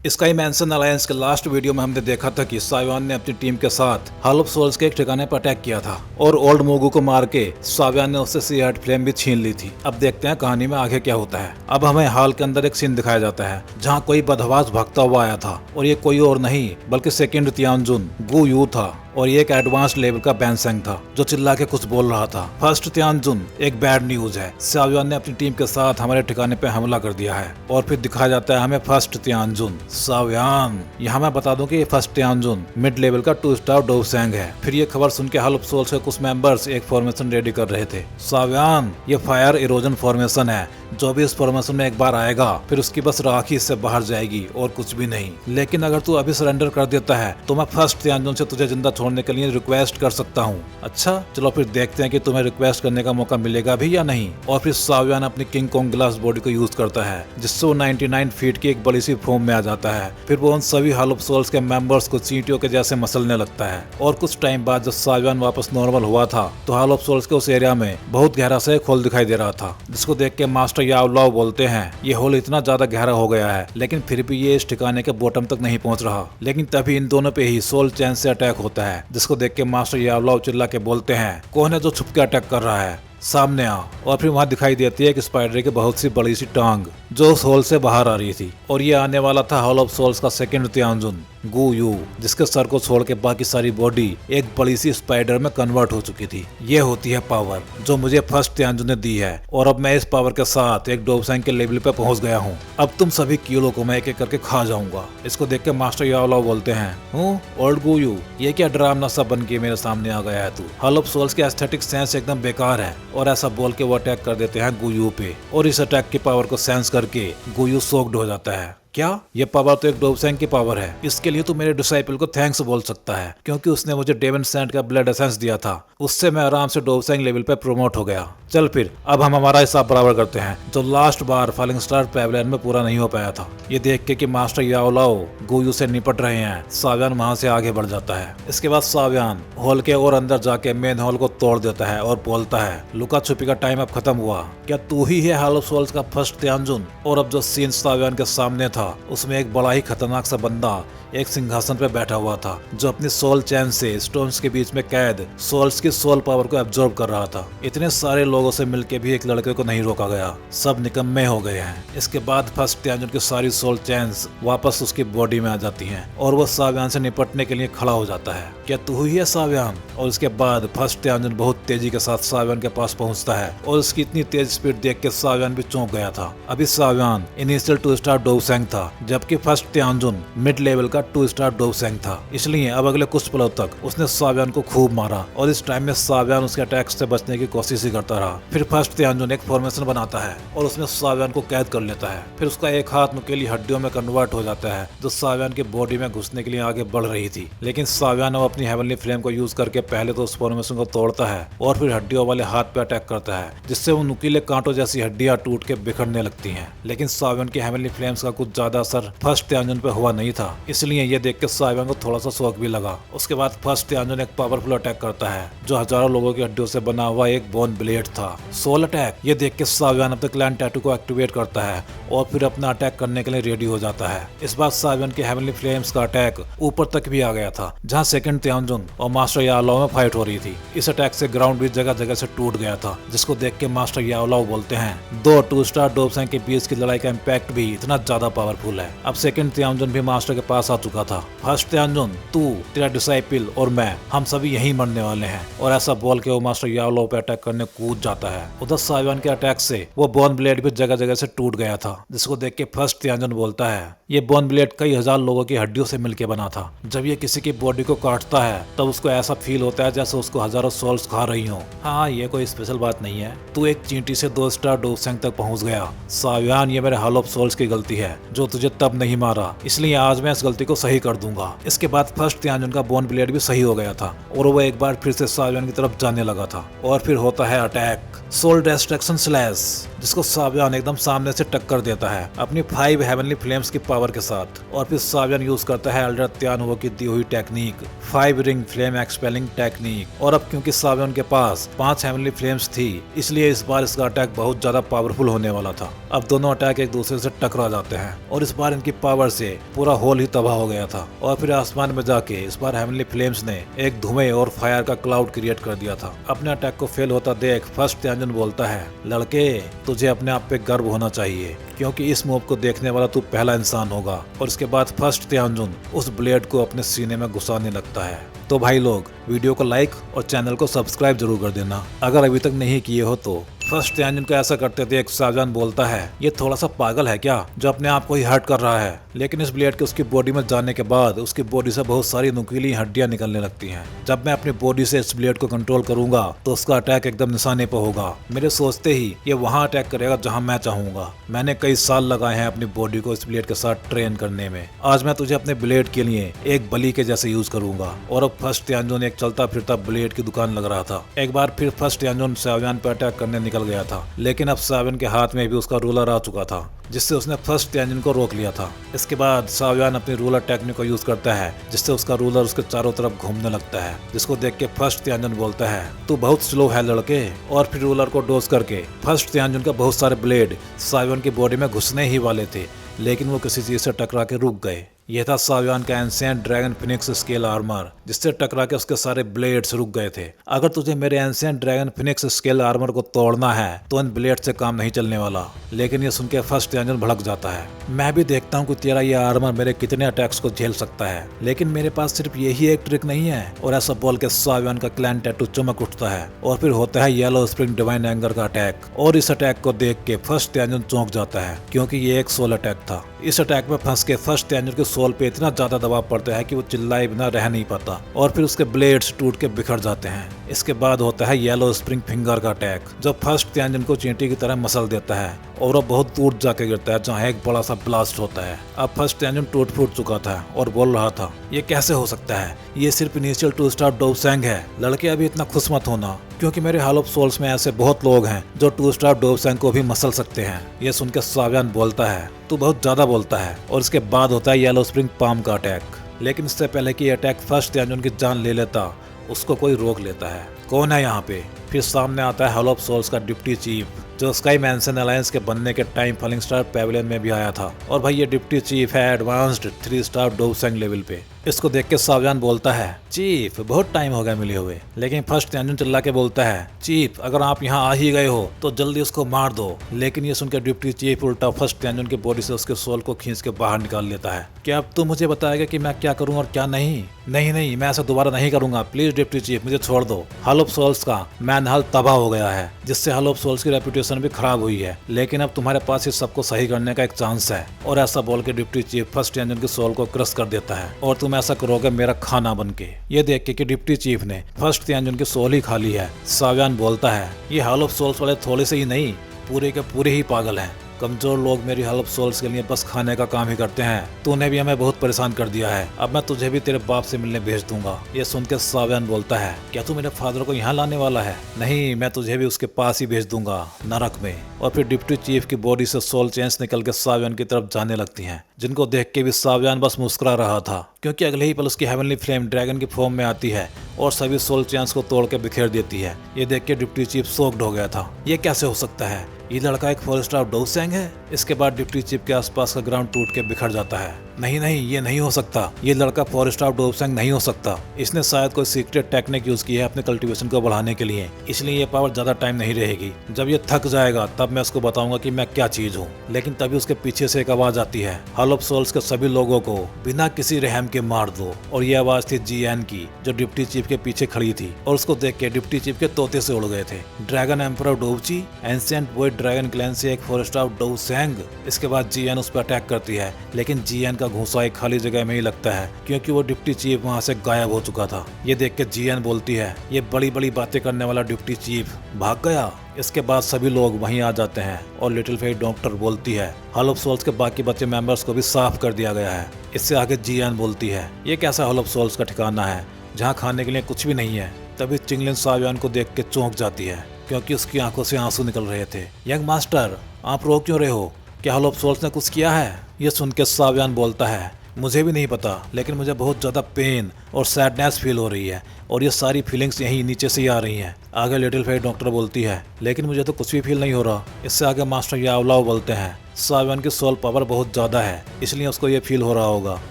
Sky मैंसन alliance के last video में हमने देखा था कि सावियान ने अपनी टीम के साथ हॉल ऑफ सोल्स के एक ठिकाने पर अटैक किया था और ओल्ड मोगू को मार के सावियान ने उससे सी हार्ट फ्लेम भी छीन ली थी। अब देखते हैं कहानी में आगे क्या होता है। अब हमें हॉल के अंदर एक सीन दिखाया जाता है जहाँ कोई बदहवास भागता हुआ आया था और ये कोई और नहीं बल्कि सेकंड तियानजुन गु यू था और ये एक एडवांस लेवल का बैंसेंग था जो चिल्ला के कुछ बोल रहा था। फर्स्ट तियानजुन, एक बैड न्यूज है। सावियान ने अपनी टीम के साथ हमारे ठिकाने पे हमला कर दिया है और फिर दिखाया जाता है हमें फर्स्ट तियानजुन। सावियान, यहाँ मैं बता दूं कि ये फर्स्ट तियानजुन मिड लेवल का 2 स्टार डोवसेंग है। फिर ये खबर सुन के हॉल ऑफ सोल्स के कुछ मेंबर्स एक फॉर्मेशन रेडी कर रहे थे। सावियान, ये फायर इरोजन फॉर्मेशन है जो भी इस फॉर्मेशन में एक बार आएगा फिर उसकी बस राख ही इससे बाहर जाएगी और कुछ भी नहीं। लेकिन अगर तू अभी सरेंडर कर देता है तो मैं फर्स्ट तियानजुन से तुझे जिंदा छोड़ने के लिए रिक्वेस्ट कर सकता हूँ। अच्छा चलो फिर देखते हैं कि तुम्हें रिक्वेस्ट करने का मौका मिलेगा भी या नहीं। और फिर सावियान अपनी किंग कोंग ग्लास बॉडी को यूज करता है जिससे वो 99 फीट की एक बड़ी सी फॉर्म में आ जाता है। फिर वो उन सभी हॉल ऑफ सोल्स के मेंबर्स को चींटियों के जैसे मसलने लगता है। और कुछ टाइम बाद जब सावियान वापस नॉर्मल हुआ था तो हॉल ऑफ सोल्स के उस एरिया में बहुत गहरा सा एक होल दिखाई दे रहा था जिसको देख के मास्टर याओलाओ बोलते हैं ये होल इतना ज्यादा गहरा हो गया है लेकिन फिर भी ये इस ठिकाने के बॉटम तक नहीं पहुंच रहा। लेकिन तभी इन दोनों पे ही सोल चैन से अटैक होता है जिसको देख के मास्टर याओलाओ चिल्ला के बोलते हैं कौन है जो छुप के अटैक कर रहा है, सामने आ। और फिर वहाँ दिखाई देती है एक स्पाइडर की बहुत सी बड़ी सी टांग जो उस होल से बाहर आ रही थी और ये आने वाला था हॉल ऑफ सोल्स का सेकंड तियानजुन गु यू जिसके सर को छोड़ के बाकी सारी बॉडी एक बड़ी सी स्पाइडर में कन्वर्ट हो चुकी थी। ये होती है पावर जो मुझे फर्स्ट तियानजुन ने दी है और अब मैं इस पावर के साथ एक डोवसेंग के लेवल पे पहुंच गया हूँ। अब तुम सभी कीड़ों को मैं एक एक करके खा जाऊंगा। इसको देख के मास्टर याओलाओ बोलते हैं हूँ ओल्ड गु यू, ये क्या डरावना सा बन के मेरे सामने आ गया है तू। हॉल ऑफ सोल्स के एस्थेटिक सेंस एकदम बेकार है। और ऐसा बोल के वो अटैक कर देते हैं गु यू पे और इस अटैक की पावर को सेंस करके गु यू शॉक्ड हो जाता है। क्या ये पावर तो एक डोवसेंग की पावर है। इसके लिए तो मेरे डिसाइपल को थैंक्स बोल सकता है क्योंकि उसने मुझे डेवन सैंड का ब्लड एसेंस दिया था। उससे मैं आराम से डोवसेंग लेवल पे प्रमोट हो गया। चल फिर अब हम हमारा हिसाब बराबर करते हैं जो लास्ट बार फॉलिंग स्टार पैवेलियन में पूरा नहीं हो पाया था। ये देख के कि मास्टर याओलाओ गु यू से निपट रहे हैं सावियान वहां से आगे बढ़ जाता है। इसके बाद सावियान हॉल के और अंदर जाके मेन हॉल को तोड़ देता है और बोलता है लुका छुपी का टाइम अब खत्म हुआ। क्या तू ही है हॉल ऑफ सोल्स का फर्स्ट तियानजुन। और अब जो सीन सावियान के सामने था उसमें एक बड़ा ही खतरनाक सा बंदा एक सिंहासन पे बैठा हुआ था जो अपनी सोल चैन से स्टोन्स के बीच में कैद सोल्स की सोल पावर को एब्जॉर्ब कर रहा था। इतने सारे लोगों से मिलके भी एक लड़के को नहीं रोका गया, सब निकम्मे हो गए हैं। इसके बाद फर्स्ट तियानजुन की सारी सोल चैन्स वापस उसकी बॉडी में आ जाती हैं और वो सावियान से निपटने के लिए खड़ा हो जाता है। क्या तू ही है सावियान। और उसके बाद फर्स्ट तियानजुन बहुत तेजी के साथ सावियान के पास पहुंचता है और उसकी इतनी तेज स्पीड देख के सावियान भी चौंक गया था। अभी सावियान इनिशियल 2 स्टार डोवसेंग था जबकि फर्स्ट तियानजुन मिड लेवल का 2 स्टार डोवसेंग था। इसलिए अब अगले कुछ पलों तक उसने सावियान को खूब मारा और इस टाइम में सावियान उसके अटैक से बचने की कोशिश ही करता रहा। फिर फर्स्ट तियानजुन एक फॉर्मेशन बनाता है और उसमें सावियान को कैद कर लेता है। फिर उसका एक हाथ नुकीली हड्डियों में कन्वर्ट हो जाता है जो सावियान की बॉडी में घुसने के लिए आगे बढ़ रही थी। लेकिन सावियान अपनी हेवनली फ्लेम को यूज करके पहले तो उस फॉर्मेशन को तोड़ता है और फिर हड्डियों वाले हाथ पे अटैक करता है जिससे वो नुकीले कांटों जैसी हड्डियां टूट के बिखरने लगती हैं। लेकिन सावियान की हेवनली फ्लेम्स का कुछ ज्यादा असर फर्स्ट तियानजुन पे हुआ नहीं था, इसलिए ये देख के सावियान को थोड़ा सा शौक भी लगा। उसके बाद फर्स्ट तियानजुन एक पावरफुल अटैक करता है जो हजारों लोगों की हड्डियों से बना हुआ एक बोन ब्लेड था। Soul attack. ये देख के सावियान अपने क्लैन टैटू को एक्टिवेट करता है और फिर अपना अटैक करने के लिए रेडी हो जाता है। इस बार सावियान के हेवनली फ्लेम्स का अटैक ऊपर तक भी आ गया था जहाँ सेकंड तियानजुन और मास्टर याओलाओ में फाइट हो रही थी। इस अटैक से ग्राउंड भी जगह जगह से टूट गया था जिसको देख के मास्टर याओलाओ बोलते हैं 2 2 स्टार डोवसेंग के बीच की लड़ाई का इम्पैक्ट भी इतना ज्यादा पावरफुल है। अब सेकंड तियानजुन भी मास्टर के पास आ चुका था। फर्स्ट तियानजुन, तू, तेरा डिसाइपल और मैं, हम सभी यहीं मरने वाले हैं। और ऐसा बोल के वो मास्टर याओलाओ पे अटैक करने कूद जाता है। उधर सावियान के अटैक से वो बोन ब्लेड भी जगह जगह से टूट गया था जिसको देख के फर्स्ट तियानजुन बोलता है ये बोन ब्लेड कई हजार लोगों की हड्डियों से मिलके बना था। जब ये किसी की बॉडी को काटता है तब उसको ऐसा फील होता है जैसे उसको हजारों सोल्स खा रही हो। हाँ, ये कोई स्पेशल बात नहीं है। तू एक चींटी से 2 स्टार डोवसेंग तक पहुंच गया। सावियान, ये मेरे हॉल ऑफ सोल्स की गलती है जो तुझे तब नहीं मारा, इसलिए आज मैं इस गलती को सही कर दूंगा। इसके बाद फर्स्ट तियानजुन का बोन ब्लेड भी सही हो गया था और वो एक बार फिर से सावियान की तरफ जाने लगा था। और फिर होता है अटैक, सोल डिस्ट्रक्शन स्लैश। जिसको सावियान एकदम सामने से टक्कर देता है अपनी 5 हेवनली फ्लेम्स की पावर के साथ। और फिर सावियान यूज करता है एल्डर त्यानवो की दी हुई technique 5 ring flame expelling technique. और अब क्योंकि सावियान के पास 5 हेवनली फ्लेम्स थी, इसलिए इस बार इसका अटैक बहुत ज्यादा पावरफुल होने वाला था। अब दोनों अटैक एक दूसरे से टकरा जाते हैं और इस बार इनकी पावर से पूरा होल ही तबाह हो गया था। और फिर आसमान में जाके इस बार हेवनली फ्लेम्स ने एक धुएं और फायर का क्लाउड क्रिएट कर दिया था। अपने अटैक को फेल होता देख फर्स्ट त्यानजुन बोलता है, लड़के तुझे अपने आप पे गर्व होना चाहिए, क्योंकि इस मूव को देखने वाला तू पहला इंसान होगा। और इसके बाद फर्स्ट त्यानजुन उस ब्लेड को अपने सीने में घुसाने लगता है। तो भाई लोग वीडियो को लाइक और चैनल को सब्सक्राइब जरूर कर देना अगर अभी तक नहीं किए हो तो। फर्स्ट त्यानजुन को ऐसा करते देख सावियान बोलता है, ये थोड़ा सा पागल है क्या जो अपने आप को ही हर्ट कर रहा है। लेकिन इस ब्लेड के उसकी बॉडी में जाने के बाद उसकी बॉडी से बहुत सारी नुकीली हड्डियां निकलने लगती हैं। जब मैं अपनी बॉडी से इस ब्लेड को कंट्रोल करूंगा तो उसका अटैक एकदम निशाने पर होगा। मेरे सोचते ही ये वहां अटैक करेगा जहां मैं चाहूंगा। मैंने कई साल लगाए हैं अपनी बॉडी को इस ब्लेड के साथ ट्रेन करने में। आज मैं तुझे अपने ब्लेड के लिए एक बलि के जैसे यूज करूंगा। और अब फर्स्ट त्यानजुन एक चलता फिरता ब्लेड की दुकान लग रहा था। एक बार फिर फर्स्ट त्यानजुन सावियान पर अटैक करने निकल गया था, लेकिन अब सावियान के हाथ में भी उसका रूलर आ चुका था, जिससे उसने फर्स्ट त्यानजुन को रोक लिया था। इसके बाद सावियान अपनी रूलर टेक्निक को यूज करता है, जिससे उसका रूलर उसके चारों तरफ घूमने लगता है, जिसको देख के फर्स्ट त्यानजुन बोलता है, तू बहुत स्लो है लड़के। और फिर रूलर को डोज करके फर्स्ट त्यानजुन का बहुत सारे ब्लेड सावियान की बॉडी में घुसने ही वाले थे, लेकिन वो किसी चीज से टकरा के रुक गए। यह था सावियान का ancient dragon Phoenix scale armour, जिससे टकरा के उसके सारे ब्लेड्स रुक गए थे। अगर तुझे मेरे ancient dragon Phoenix scale armour को तोड़ना है तो इन ब्लेड से काम नहीं चलने वाला। लेकिन ये सुन के फर्स्ट त्यानजुन भड़क जाता है, मैं भी देखता हूँ कि तेरा ये आर्मर मेरे कितने अटैक्स को झेल सकता है, लेकिन मेरे पास सिर्फ यही एक ट्रिक नहीं है। और ऐसा बोल के सावियान का क्लैन टैटू चमक उठता है और फिर होता है येलो स्प्रिंग डिवाइन एंगर का अटैक। और इस अटैक को देख के फर्स्ट त्यानजुन चौंक जाता है, क्योंकि ये एक सोल अटैक था। इस अटैक में फंस के फर्स्ट त्यानजुन के सोल पे इतना ज्यादा दबाव पड़ता है कि वो चिल्लाए बिना रह नहीं पाता और फिर उसके ब्लेड्स टूट के बिखर जाते हैं। इसके बाद होता है येलो स्प्रिंग फिंगर का अटैक, जो फर्स्ट त्यानजुन को चींटी की तरह मसल देता है और वो बहुत दूर जाके गिरता है, जहाँ एक बड़ा सा ब्लास्ट होता है। अब फर्स्ट त्यानजुन टूट फूट चुका था और बोल रहा था, ये कैसे हो सकता है, ये सिर्फ इनिशियल 2 स्टार डोवसेंग है। लड़के अभी इतना खुश मत होना, क्योंकि मेरे हॉल ऑफ सोल्स में ऐसे बहुत लोग हैं जो 2 स्टार डोवसेंग को भी मसल सकते हैं। ये सुन के सावियान बोलता है, तू बहुत ज्यादा बोलता है। और इसके बाद होता है येलो स्प्रिंग पाम का अटैक। लेकिन इससे पहले कि अटैक फर्स्ट त्यानजुन की जान ले लेता, उसको कोई रोक लेता है। कौन है यहाँ पे? फिर सामने आता है हॉल ऑफ सोल्स का डिप्टी चीफ, जो स्काई मैंसन अलायंस के बनने के टाइम फॉलिंग स्टार पैविलियन में भी आया था। और भाई ये डिप्टी चीफ है एडवांस्ड 3 स्टार डोवसेंग लेवल पे। इसको देख के सावियान बोलता है, चीफ बहुत टाइम हो गया मिले हुए। लेकिन फर्स्ट त्यानजुन चिल्ला के बोलता है, चीफ अगर आप यहाँ आ ही गए हो तो जल्दी उसको मार दो। लेकिन ये सुनकर डिप्टी चीफ उल्टा फर्स्ट त्यानजुन की बॉडी से उसके सोल को खींच के बाहर निकाल लेता है। क्या अब तू मुझे बताएगा कि मैं क्या करूँ और क्या नहीं? नहीं, मैं ऐसा दोबारा नहीं करूंगा, प्लीज डिप्टी चीफ मुझे छोड़ दो। हॉल ऑफ सोल्स का मैन हॉल तबाह हो गया है, जिससे हॉल ऑफ सोल्स की रेपुटेशन भी खराब हुई है। लेकिन अब तुम्हारे पास इस सबको सही करने का एक चांस है। और ऐसा बोल के डिप्टी चीफ फर्स्ट त्यानजुन के सोल को क्रश कर देता है और तुम ऐसा करोगे मेरा खाना बन के। ये देख के कि डिप्टी चीफ ने फर्स्ट त्यानजुन की सोल ही खा ली है, सावियान बोलता है, ये हॉल ऑफ सोल्स वाले थोड़े से ही नहीं, पूरे के पूरे ही पागल हैं। कमजोर लोग मेरी हेल्प सोल्स के लिए बस खाने का काम ही करते हैं। तूने भी हमें बहुत परेशान कर दिया है, अब मैं तुझे भी तेरे बाप से मिलने भेज दूंगा। ये सुन के सावियान बोलता है, क्या तू मेरे फादर को यहाँ लाने वाला है? नहीं, मैं तुझे भी उसके पास ही भेज दूंगा, नरक में। और फिर डिप्टी चीफ की बॉडी से सोल चेंज निकल के सावियान की तरफ जाने लगती हैं, जिनको देख के भी सावियान बस मुस्कुरा रहा था, क्योंकि अगले ही पल उसकी हेवनली फ्लेम ड्रैगन की फॉर्म में आती है और सभी सोल चेंज को तोड़ के बिखेर देती है। ये देख के डिप्टी चीफ शॉक्ड हो गया था, ये कैसे हो सकता है, ये लड़का एक 4 स्टार डोवसेंग है? इसके बाद डिप्टी चीफ के आसपास का ग्राउंड टूट के बिखर जाता है। नहीं, ये नहीं हो सकता, ये लड़का 4 स्टार डोवसेंग नहीं हो सकता। इसने शायद कोई सीक्रेट टेक्निक यूज की है अपने कल्टीवेशन को बढ़ाने के लिए, इसलिए ये पावर ज्यादा टाइम नहीं रहेगी। जब ये थक जाएगा तब मैं उसको बताऊंगा कि मैं क्या चीज हूँ। लेकिन तभी उसके पीछे से एक आवाज आती है, हॉल ऑफ सोल्स के सभी लोगों को बिना किसी रहम के मार दो। और ये आवाज थी जीएन की, जो डिप्टी चीफ के पीछे खड़ी थी। और उसको देख के डिप्टी चीफ के तोते से उड़ गए थे। ड्रैगन एम्परर डोवची, एंशिएंट बॉय ड्रैगन क्लैन से एक 4 स्टार डोवसेंग। इसके बाद जीएन उस पर अटैक करती है, लेकिन जीएन का घूंसा एक खाली जगह में ही लगता है, क्योंकि वो डिप्टी चीफ वहाँ से गायब हो चुका था। ये देख के जीएन बोलती है, ये बड़ी बड़ी बातें करने वाला डिप्टी चीफ भाग गया। इसके बाद सभी लोग वहीं आ जाते हैं और लिटिल फेरी डॉक्टर बोलती है, हॉल ऑफ सोल्स के बाकी बचे मेंबर्स को भी साफ कर दिया गया है। इससे आगे जीएन बोलती है, ये कैसा हॉल ऑफ सोल्स का ठिकाना है जहाँ खाने के लिए कुछ भी नहीं है। तभी चिंगलिन सावियान को देख के चौंक जाती है, क्योंकि उसकी आंखों से आंसू निकल रहे थे। यंग मास्टर, आप रो क्यों रहे हो? क्या हॉल ऑफ सोल्स ने कुछ किया है? ये सुन के सावियान बोलता है, मुझे भी नहीं पता, लेकिन मुझे बहुत ज़्यादा पेन और सैडनेस फील हो रही है और ये सारी फीलिंग्स यहीं नीचे से ही आ रही हैं। आगे लिटिल फेरी डॉक्टर बोलती है, लेकिन मुझे तो कुछ भी फील नहीं हो रहा। इससे आगे मास्टर यावलाव बोलते हैं, सावियान की सोल पावर बहुत ज़्यादा है, इसलिए उसको ये फील हो रहा होगा।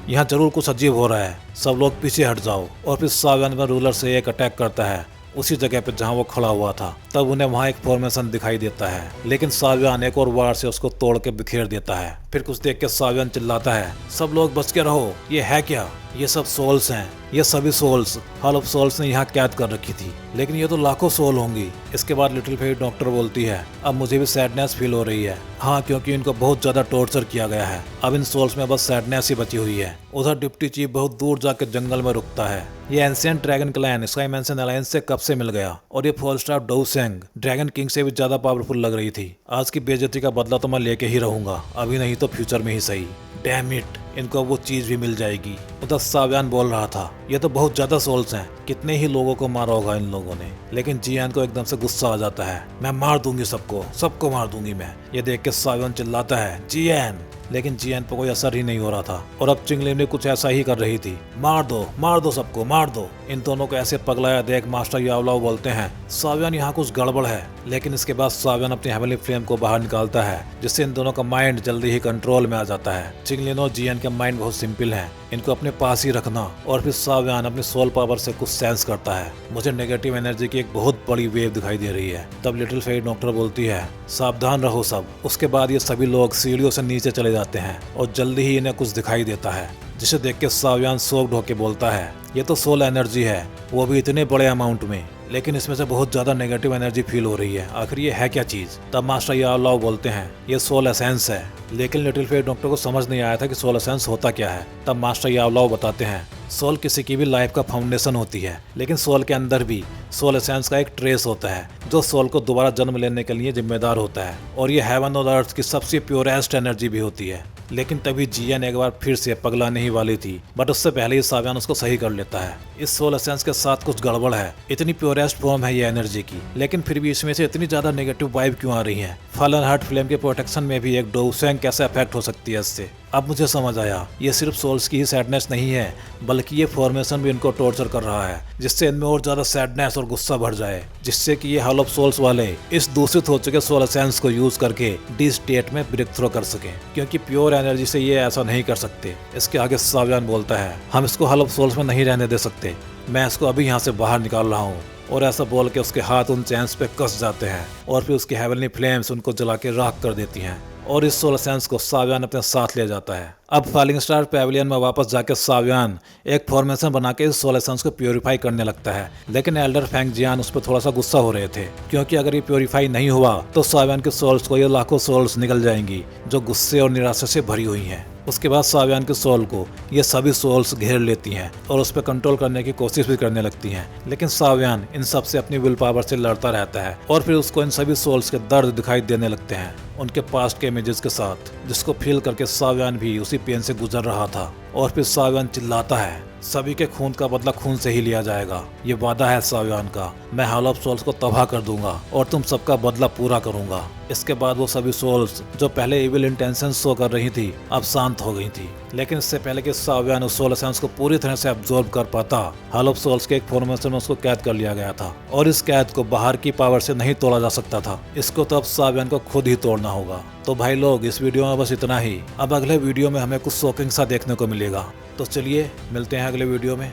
यहाँ जरूर कुछ अजीब हो रहा है, सब लोग पीछे हट जाओ। और फिर सावियान पर रूलर से एक अटैक करता है उसी जगह पे जहाँ वो खड़ा हुआ था। तब उन्हें वहाँ एक फॉर्मेशन दिखाई देता है, लेकिन सावियान एक और वार से उसको तोड़ के बिखेर देता है। फिर कुछ देख के सावियान चिल्लाता है, सब लोग बच के रहो, ये है क्या? ये सब सोल्स हैं, ये सभी सोल्स हॉल ऑफ सोल्स ने यहाँ कैद कर रखी थी, लेकिन ये तो लाखों सोल होंगी। इसके बाद लिटिल फेरी डॉक्टर बोलती है, अब मुझे भी सैडनेस फील हो रही है। हाँ, क्योंकि इनको बहुत ज्यादा टॉर्चर किया गया है, अब इन सोल्स में बस सैडनेस ही बची हुई है। उधर डिप्टी चीफ बहुत दूर जाकर जंगल में रुकता है। ये ancient dragon clan sky mention alliance से कब से मिल गया, और ये 4 स्टार डोसेंग ड्रैगन किंग से भी ज्यादा पावरफुल लग रही थी। आज की बेइज्जती का बदला तो मैं लेके ही रहूंगा, अभी नहीं तो फ्यूचर में ही सही। डैम इट, इनको वो चीज भी मिल जाएगी। उधर सावियान बोल रहा था, ये तो बहुत ज्यादा सोल्स हैं, कितने ही लोगों को मारा होगा इन लोगों ने। लेकिन जियान को एकदम से गुस्सा आ जाता है, मैं मार दूंगी सबको, सबको मार दूंगी मैं। ये देख के सावियान चिल्लाता है, जियान, लेकिन जियान पर कोई असर ही नहीं हो रहा था। और अब चिंगली ने कुछ ऐसा ही कर रही थी, मार दो सबको, मार दो। इन दोनों को ऐसे पगलाया देख मास्टर यावलाव बोलते हैं, सावियान यहाँ कुछ गड़बड़ है। लेकिन इसके बाद सावियान अपनी हेवनली फ्लेम को बाहर निकालता है, जिससे इन दोनों का माइंड जल्दी ही कंट्रोल में आ जाता है। चिंगलिन और जियान का माइंड बहुत सिंपल है, इनको अपने पास ही रखना। और फिर सावियान अपनी सोल पावर से कुछ सेंस करता है, मुझे नेगेटिव एनर्जी की एक बहुत बड़ी वेव दिखाई दे रही है। तब लिटिल फेरी डॉक्टर बोलती है, सावधान रहो सब। उसके बाद ये सभी लोग सीढ़ियों से नीचे चले जाते हैं और जल्दी ही इन्हें कुछ दिखाई देता है, जिसे देख के सावियान शॉक्ड होकर बोलता है, ये तो सोल एनर्जी है, वो भी इतने बड़े अमाउंट में, लेकिन इसमें से बहुत ज्यादा नेगेटिव एनर्जी फील हो रही है। आखिर ये है क्या चीज? तब मास्टर यावलाव बोलते हैं, ये सोल एसेंस है। लेकिन लिटिल फेरी डॉक्टर को समझ नहीं आया था कि सोल एसेंस होता क्या है। तब मास्टर यावलाव बताते हैं, सोल किसी की भी लाइफ का फाउंडेशन होती है, लेकिन सोल के अंदर भी सोल एसेंस का एक ट्रेस होता है, जो सोल को दोबारा जन्म लेने के लिए जिम्मेदार होता है। और ये हेवन और अर्थ की सबसे प्योरेस्ट एनर्जी भी होती है। लेकिन तभी जियान एक बार फिर से पगलाने ही वाली थी, बट उससे पहले ही सावियान उसको सही कर लेता है। इस सोल एसेंस के साथ कुछ गड़बड़ है, इतनी प्योरेस्ट फॉर्म है ये एनर्जी की, लेकिन फिर भी इसमें से इतनी ज्यादा नेगेटिव वाइब क्यों आ रही है? फॉलन हार्ट फ्लेम के प्रोटेक्शन में भी एक डोसेंग कैसे अफेक्ट हो सकती है इससे? अब मुझे समझ आया, ये सिर्फ सोल्स की ही सैडनेस नहीं है, बल्कि ये फॉर्मेशन भी इनको टॉर्चर कर रहा है, जिससे इनमें और ज्यादा सैडनेस और गुस्सा बढ़ जाए, जिससे कि ये हॉल ऑफ सोल्स वाले इस दूषित हो चुके सोल एसेंस को यूज करके डी स्टेट में ब्रेक थ्रो कर सके, क्योंकि प्योर एनर्जी से ये ऐसा नहीं कर सकते। इसके आगे सावियान बोलता है, हम इसको हॉल ऑफ सोल्स में नहीं रहने दे सकते, मैं इसको अभी यहाँ से बाहर निकाल रहा हूँ। और ऐसा बोल के उसके हाथ उन चैन्स पे कस जाते हैं और फिर उसकी हेवनली फ्लेम्स उनको जला के राख कर देती हैं। और इस सोल एसेंस को सावियान अपने साथ ले जाता है। अब फॉलिंग स्टार पैविलियन में वापस जाके सावियान एक फॉर्मेशन बना के इस सोल एसेंस को प्योरीफाई करने लगता है, लेकिन एल्डर फैंग जियान उस पर थोड़ा सा गुस्सा हो रहे थे, क्योंकि अगर ये प्योरीफाई नहीं हुआ तो सावियान के सोल्स को ये लाखों सोल्स निकल जाएंगी जो गुस्से और निराशा से भरी हुई हैं। उसके बाद सावियान के सोल को ये सभी सोल्स घेर लेती हैं और उस पर कंट्रोल करने की कोशिश भी करने लगती हैं, लेकिन सावियान इन सब से अपनी विल पावर से लड़ता रहता है। और फिर उसको इन सभी सोल्स के दर्द दिखाई देने लगते हैं, उनके पास्ट के इमेजेस के साथ, जिसको फील करके सावियान भी उसी पेन से गुजर रहा था। और फिर सावियान चिल्लाता है, सभी के खून का बदला खून से ही लिया जाएगा, ये वादा है सावियान का, मैं हॉल ऑफ सोल्स को तबाह कर दूंगा और तुम सबका बदला पूरा करूंगा। इसके बाद वो सभी सोल्स जो पहले इविल इंटेंशन शो कर रही थी अब शांत हो गई थी, लेकिन इससे पहले कि सावियान उस सोल एसेंस को पूरी तरह से अब्सॉर्ब कर पाता, हॉल ऑफ सोल्स के एक फॉर्मेशन में उसको कैद कर लिया गया था और इस कैद को बाहर की पावर से नहीं तोड़ा जा सकता था। इसको तो अब सावियान को खुद ही तोड़ना होगा। तो भाई लोग, इस वीडियो में बस इतना ही। अब अगले वीडियो में हमें कुछ शॉकिंग सा देखने को मिलेगा, तो चलिए मिलते हैं अगले वीडियो में।